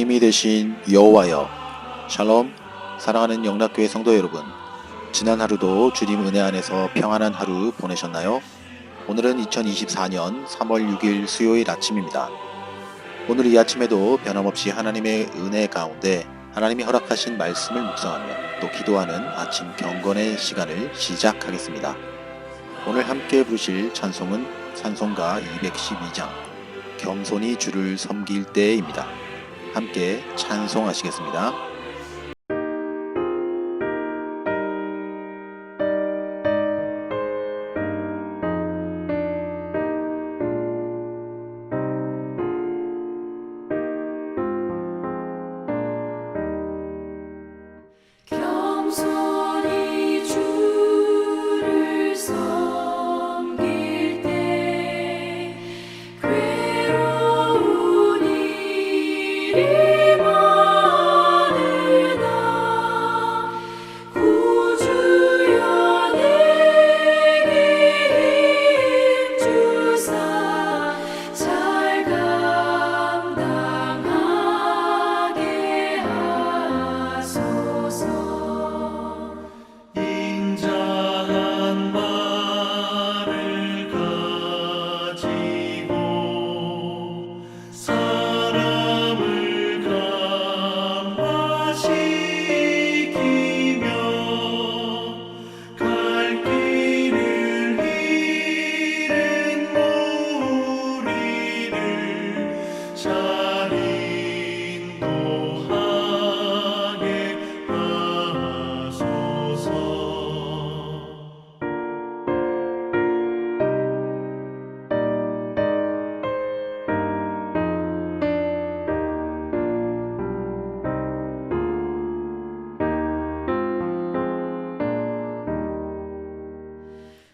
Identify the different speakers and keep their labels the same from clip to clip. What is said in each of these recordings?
Speaker 1: 힘이 되신 여호와여. 샬롬. 사랑하는 영락교회 성도 여러분, 지난 하루도 주님 은혜 안에서 평안한 하루 보내셨나요? 오늘은 2024년 3월 6일 수요일 아침입니다. 오늘 이 아침에도 변함없이 하나님의 은혜 가운데 하나님이 허락하신 말씀을 묵상하며 또 기도하는 아침 경건의 시간을 시작하겠습니다. 오늘 함께 부르실 찬송은 찬송가 212장 겸손히 주를 섬길 때입니다. 함께 찬송하시겠습니다.
Speaker 2: 겸손히 주를 섬길 때 괴로운 일이 많으나 구주여 내게 힘주사 잘 감당하게 하소서.
Speaker 3: 인자한 말을 가지고 사람을 감화시키며 갈 길을 잃은 무리를 잘 인도하게 하소서.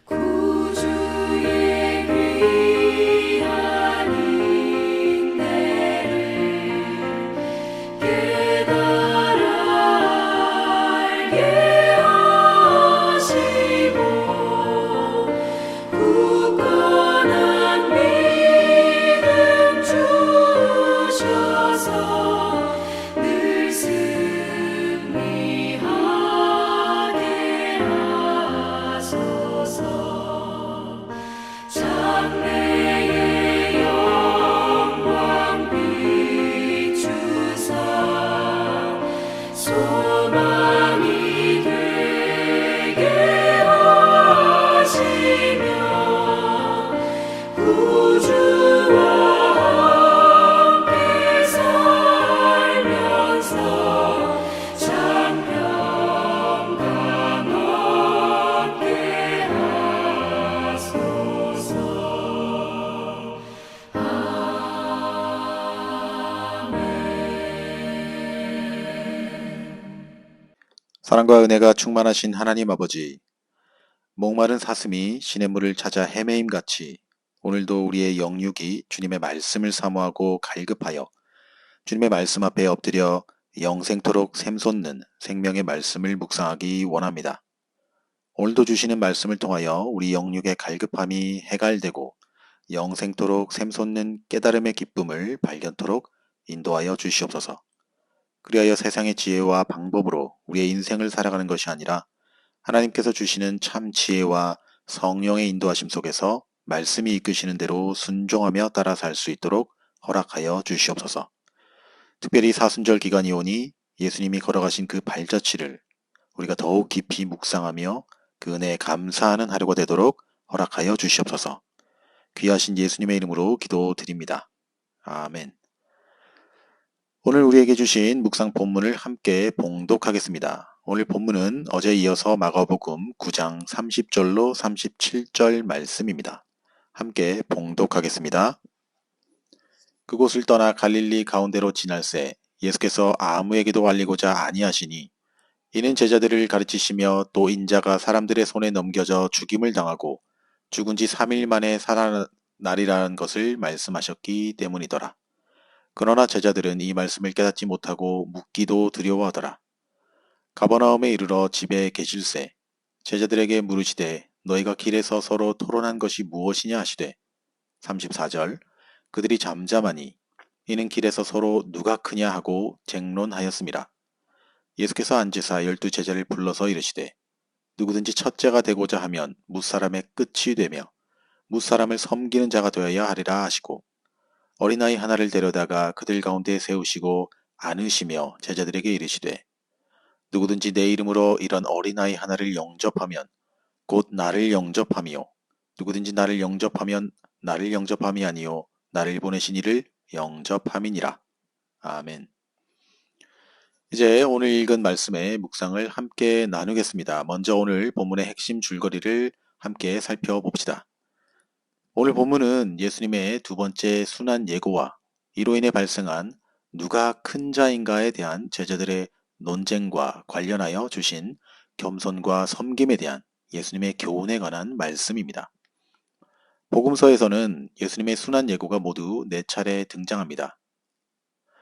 Speaker 2: 구주의 귀한 인내를 깨달아 알게 하시고 굳건한 믿음 주셔서 늘 승리하게 하소서. 장래의 영광 비추사 소망이 되게 하시며 구주와 함께 살면서 장평강 얻게 하소서.
Speaker 1: 사랑과 은혜가 충만하신 하나님 아버지, 목마른 사슴이 시냇물을 찾아 헤매임같이 오늘도 우리의 영육이 주님의 말씀을 사모하고 갈급하여 주님의 말씀 앞에 엎드려 영생토록 샘솟는 생명의 말씀을 묵상하기 원합니다. 오늘도 주시는 말씀을 통하여 우리 영육의 갈급함이 해갈되고 영생토록 샘솟는 깨달음의 기쁨을 발견토록 인도하여 주시옵소서. 그리하여 세상의 지혜와 방법으로 우리의 인생을 살아가는 것이 아니라 하나님께서 주시는 참 지혜와 성령의 인도하심 속에서 말씀이 이끄시는 대로 순종하며 따라 살 수 있도록 허락하여 주시옵소서. 특별히 사순절 기간이 오니 예수님이 걸어가신 그 발자취를 우리가 더욱 깊이 묵상하며 그 은혜에 감사하는 하루가 되도록 허락하여 주시옵소서. 귀하신 예수님의 이름으로 기도드립니다. 아멘. 오늘 우리에게 주신 묵상 본문을 함께 봉독하겠습니다. 오늘 본문은 어제 이어서 마가복음 9장 30절로 37절 말씀입니다. 함께 봉독하겠습니다. 그곳을 떠나 갈릴리 가운데로 지날새 예수께서 아무에게도 알리고자 아니하시니 이는 제자들을 가르치시며 또 인자가 사람들의 손에 넘겨져 죽임을 당하고 죽은 지 3일 만에 살아나리라는 것을 말씀하셨기 때문이더라. 그러나 제자들은 이 말씀을 깨닫지 못하고 묻기도 두려워하더라. 가버나움에 이르러 집에 계실새 제자들에게 물으시되 너희가 길에서 서로 토론한 것이 무엇이냐 하시되 34절 그들이 잠잠하니 이는 길에서 서로 누가 크냐 하고 쟁론하였습니다. 예수께서 앉으사 12제자를 불러서 이르시되 누구든지 첫째가 되고자 하면 무사람의 끝이 되며 무사람을 섬기는 자가 되어야 하리라 하시고 어린아이 하나를 데려다가 그들 가운데 세우시고 안으시며 제자들에게 이르시되 누구든지 내 이름으로 이런 어린아이 하나를 영접하면 곧 나를 영접하며 누구든지 나를 영접하면 나를 영접함이 아니요 나를 보내신 이를 영접함이니라. 아멘. 이제 오늘 읽은 말씀의 묵상을 함께 나누겠습니다. 먼저 오늘 본문의 핵심 줄거리를 함께 살펴봅시다. 오늘 본문은 예수님의 두 번째 순환 예고와 이로 인해 발생한 누가 큰 자인가에 대한 제자들의 논쟁과 관련하여 주신 겸손과 섬김에 대한 예수님의 교훈에 관한 말씀입니다. 복음서에서는 예수님의 순환 예고가 모두 4차례 등장합니다.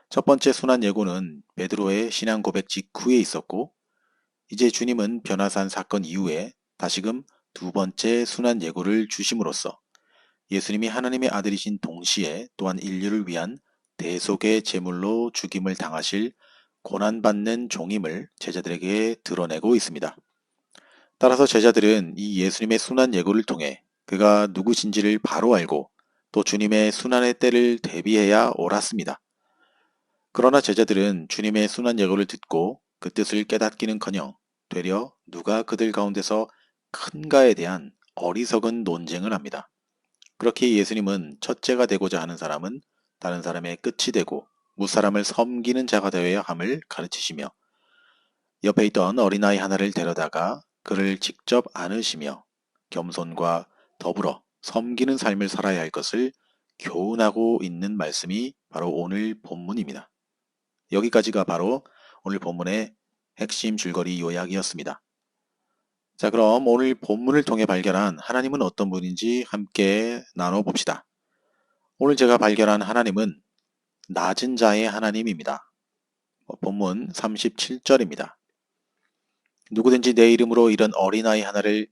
Speaker 1: 첫 번째 순환 예고는 베드로의 신앙 고백 직후에 있었고 이제 주님은 변화산 사건 이후에 다시금 두 번째 순환 예고를 주심으로써 예수님이 하나님의 아들이신 동시에 또한 인류를 위한 대속의 제물로 죽임을 당하실 고난받는 종임을 제자들에게 드러내고 있습니다. 따라서 제자들은 이 예수님의 순환 예고를 통해 그가 누구신지를 바로 알고 또 주님의 순환의 때를 대비해야 옳았습니다. 그러나 제자들은 주님의 순환 예고를 듣고 그 뜻을 깨닫기는커녕 되려 누가 그들 가운데서 큰가에 대한 어리석은 논쟁을 합니다. 그렇게 예수님은 첫째가 되고자 하는 사람은 다른 사람의 끝이 되고 무사람을 섬기는 자가 되어야 함을 가르치시며 옆에 있던 어린아이 하나를 데려다가 그를 직접 안으시며 겸손과 더불어 섬기는 삶을 살아야 할 것을 교훈하고 있는 말씀이 바로 오늘 본문입니다. 여기까지가 바로 오늘 본문의 핵심 줄거리 요약이었습니다. 자, 그럼 오늘 본문을 통해 발견한 하나님은 어떤 분인지 함께 나눠봅시다. 오늘 제가 발견한 하나님은 낮은 자의 하나님입니다. 본문 37절입니다. 누구든지 내 이름으로 이런 어린아이 하나를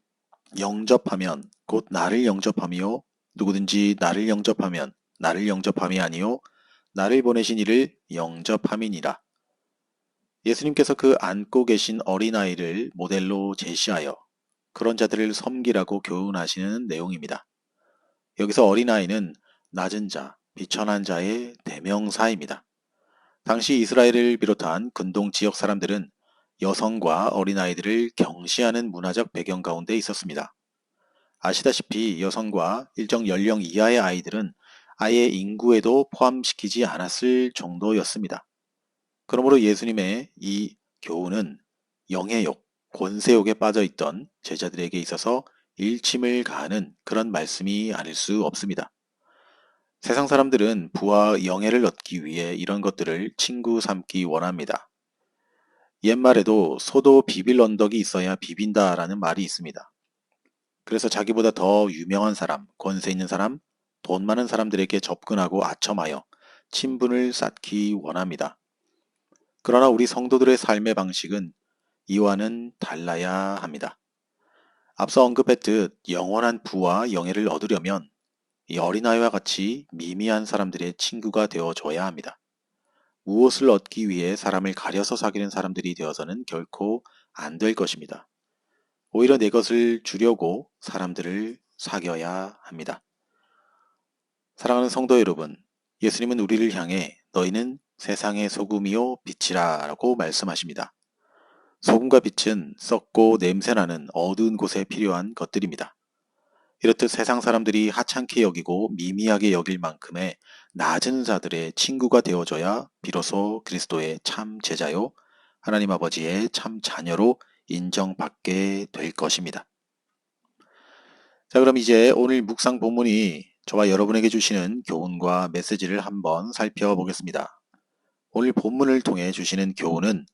Speaker 1: 영접하면 곧 나를 영접하며 누구든지 나를 영접하면 나를 영접함이 아니요 나를 보내신 이를 영접함이니라. 예수님께서 그 안고 계신 어린아이를 모델로 제시하여 그런 자들을 섬기라고 교훈하시는 내용입니다. 여기서 어린아이는 낮은 자, 비천한 자의 대명사입니다. 당시 이스라엘을 비롯한 근동 지역 사람들은 여성과 어린아이들을 경시하는 문화적 배경 가운데 있었습니다. 아시다시피 여성과 일정 연령 이하의 아이들은 아예 인구에도 포함시키지 않았을 정도였습니다. 그러므로 예수님의 이 교훈은 영예욕, 권세욕에 빠져있던 제자들에게 있어서 일침을 가하는 그런 말씀이 아닐 수 없습니다. 세상 사람들은 부와 영예를 얻기 위해 이런 것들을 친구 삼기 원합니다. 옛말에도 소도 비빌 언덕이 있어야 비빈다라는 말이 있습니다. 그래서 자기보다 더 유명한 사람, 권세 있는 사람, 돈 많은 사람들에게 접근하고 아첨하여 친분을 쌓기 원합니다. 그러나 우리 성도들의 삶의 방식은 이와는 달라야 합니다. 앞서 언급했듯 영원한 부와 영예를 얻으려면 이 어린아이와 같이 미미한 사람들의 친구가 되어줘야 합니다. 무엇을 얻기 위해 사람을 가려서 사귀는 사람들이 되어서는 결코 안 될 것입니다. 오히려 내 것을 주려고 사람들을 사귀어야 합니다. 사랑하는 성도 여러분, 예수님은 우리를 향해 너희는 세상의 소금이요 빛이라 라고 말씀하십니다. 소금과 빛은 썩고 냄새나는 어두운 곳에 필요한 것들입니다. 이렇듯 세상 사람들이 하찮게 여기고 미미하게 여길 만큼의 낮은 자들의 친구가 되어줘야 비로소 그리스도의 참 제자요 하나님 아버지의 참 자녀로 인정받게 될 것입니다. 자, 그럼 이제 오늘 묵상 본문이 저와 여러분에게 주시는 교훈과 메시지를 한번 살펴보겠습니다. 오늘 본문을 통해 주시는 교훈은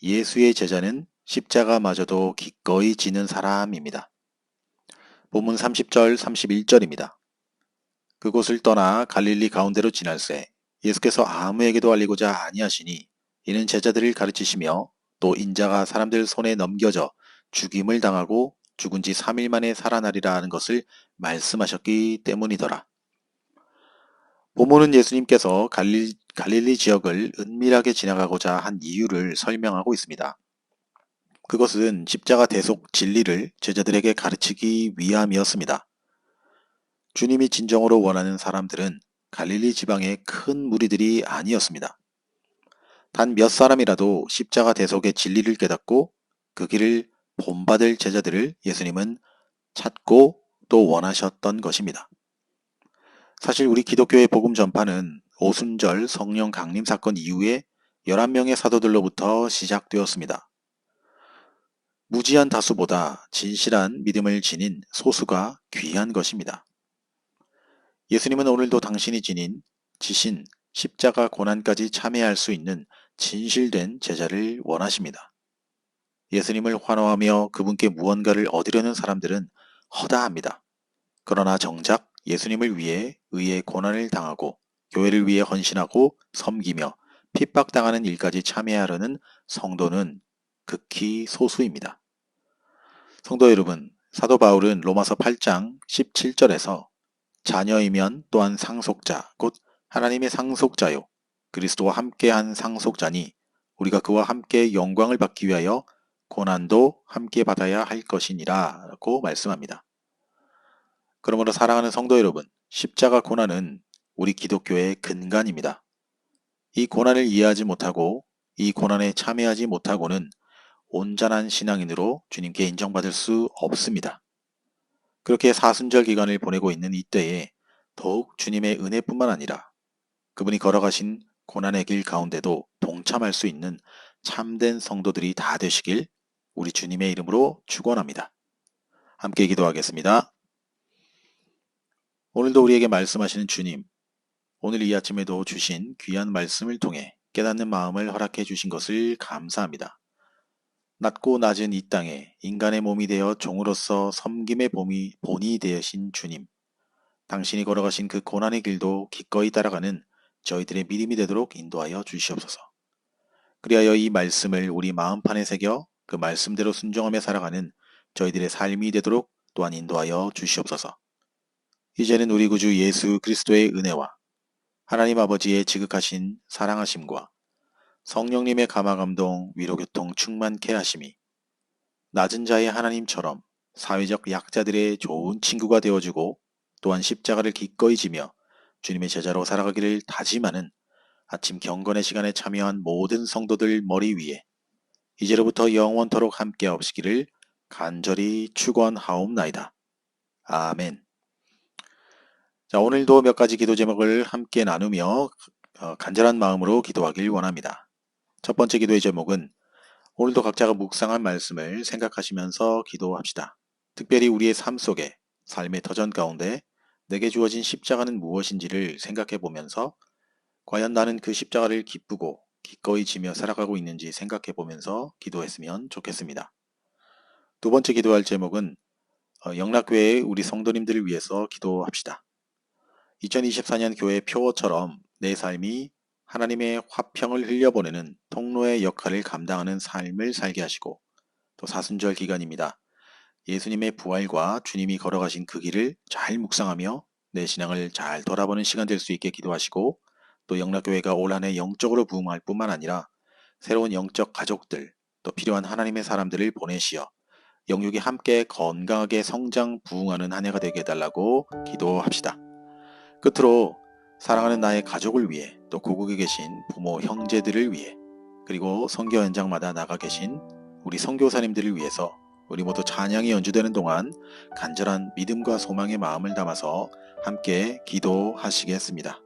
Speaker 1: 예수의 제자는 십자가마저도 기꺼이 지는 사람입니다. 본문 30절 31절입니다. 그곳을 떠나 갈릴리 가운데로 지날새 예수께서 아무에게도 알리고자 아니하시니 이는 제자들을 가르치시며 또 인자가 사람들 손에 넘겨져 죽임을 당하고 죽은 지 3일 만에 살아나리라 하는 것을 말씀하셨기 때문이더라. 본문은 예수님께서 갈릴리 지역을 은밀하게 지나가고자 한 이유를 설명하고 있습니다. 그것은 십자가 대속 진리를 제자들에게 가르치기 위함이었습니다. 주님이 진정으로 원하는 사람들은 갈릴리 지방의 큰 무리들이 아니었습니다. 단 몇 사람이라도 십자가 대속의 진리를 깨닫고 그 길을 본받을 제자들을 예수님은 찾고 또 원하셨던 것입니다. 사실 우리 기독교의 복음 전파는 오순절 성령 강림 사건 이후에 11명의 사도들로부터 시작되었습니다. 무지한 다수보다 진실한 믿음을 지닌 소수가 귀한 것입니다. 예수님은 오늘도 당신이 지신 십자가 고난까지 참여할 수 있는 진실된 제자를 원하십니다. 예수님을 환호하며 그분께 무언가를 얻으려는 사람들은 허다합니다. 그러나 정작 예수님을 위해 의의 고난을 당하고 교회를 위해 헌신하고 섬기며 핍박당하는 일까지 참여하려는 성도는 극히 소수입니다. 성도 여러분, 사도 바울은 로마서 8장 17절에서 자녀이면 또한 상속자, 곧 하나님의 상속자요. 그리스도와 함께한 상속자니 우리가 그와 함께 영광을 받기 위하여 고난도 함께 받아야 할 것이니라 라고 말씀합니다. 그러므로 사랑하는 성도 여러분, 십자가 고난은 우리 기독교의 근간입니다. 이 고난을 이해하지 못하고 이 고난에 참여하지 못하고는 온전한 신앙인으로 주님께 인정받을 수 없습니다. 그렇게 사순절 기간을 보내고 있는 이때에 더욱 주님의 은혜뿐만 아니라 그분이 걸어가신 고난의 길 가운데도 동참할 수 있는 참된 성도들이 다 되시길 우리 주님의 이름으로 축원합니다. 함께 기도하겠습니다. 오늘도 우리에게 말씀하시는 주님, 오늘 이 아침에도 주신 귀한 말씀을 통해 깨닫는 마음을 허락해 주신 것을 감사합니다. 낮고 낮은 이 땅에 인간의 몸이 되어 종으로서 섬김의 본이 되신 주님, 당신이 걸어가신 그 고난의 길도 기꺼이 따라가는 저희들의 믿음이 되도록 인도하여 주시옵소서. 그리하여 이 말씀을 우리 마음판에 새겨 그 말씀대로 순종하며 살아가는 저희들의 삶이 되도록 또한 인도하여 주시옵소서. 이제는 우리 구주 예수 그리스도의 은혜와 하나님 아버지의 지극하신 사랑하심과 성령님의 감화감동 위로교통 충만케 하심이 낮은 자의 하나님처럼 사회적 약자들의 좋은 친구가 되어주고 또한 십자가를 기꺼이 지며 주님의 제자로 살아가기를 다짐하는 아침 경건의 시간에 참여한 모든 성도들 머리 위에 이제로부터 영원토록 함께 하옵시기를 간절히 축원하옵나이다. 아멘. 자, 오늘도 몇 가지 기도 제목을 함께 나누며 간절한 마음으로 기도하길 원합니다. 첫 번째 기도의 제목은 오늘도 각자가 묵상한 말씀을 생각하시면서 기도합시다. 특별히 우리의 삶 속에 삶의 터전 가운데 내게 주어진 십자가는 무엇인지를 생각해 보면서 과연 나는 그 십자가를 기쁘고 기꺼이 지며 살아가고 있는지 생각해 보면서 기도했으면 좋겠습니다. 두 번째 기도할 제목은 영락교회의 우리 성도님들을 위해서 기도합시다. 2024년 교회 표어처럼 내 삶이 하나님의 화평을 흘려보내는 통로의 역할을 감당하는 삶을 살게 하시고 또 사순절 기간입니다. 예수님의 부활과 주님이 걸어가신 그 길을 잘 묵상하며 내 신앙을 잘 돌아보는 시간 될 수 있게 기도하시고 또 영락교회가 올 한 해 영적으로 부흥할 뿐만 아니라 새로운 영적 가족들 또 필요한 하나님의 사람들을 보내시어 영육이 함께 건강하게 성장 부흥하는 한 해가 되게 해달라고 기도합시다. 끝으로 사랑하는 나의 가족을 위해 또 고국에 계신 부모 형제들을 위해 그리고 선교 현장마다 나가 계신 우리 선교사님들을 위해서 우리 모두 찬양이 연주되는 동안 간절한 믿음과 소망의 마음을 담아서 함께 기도하시겠습니다.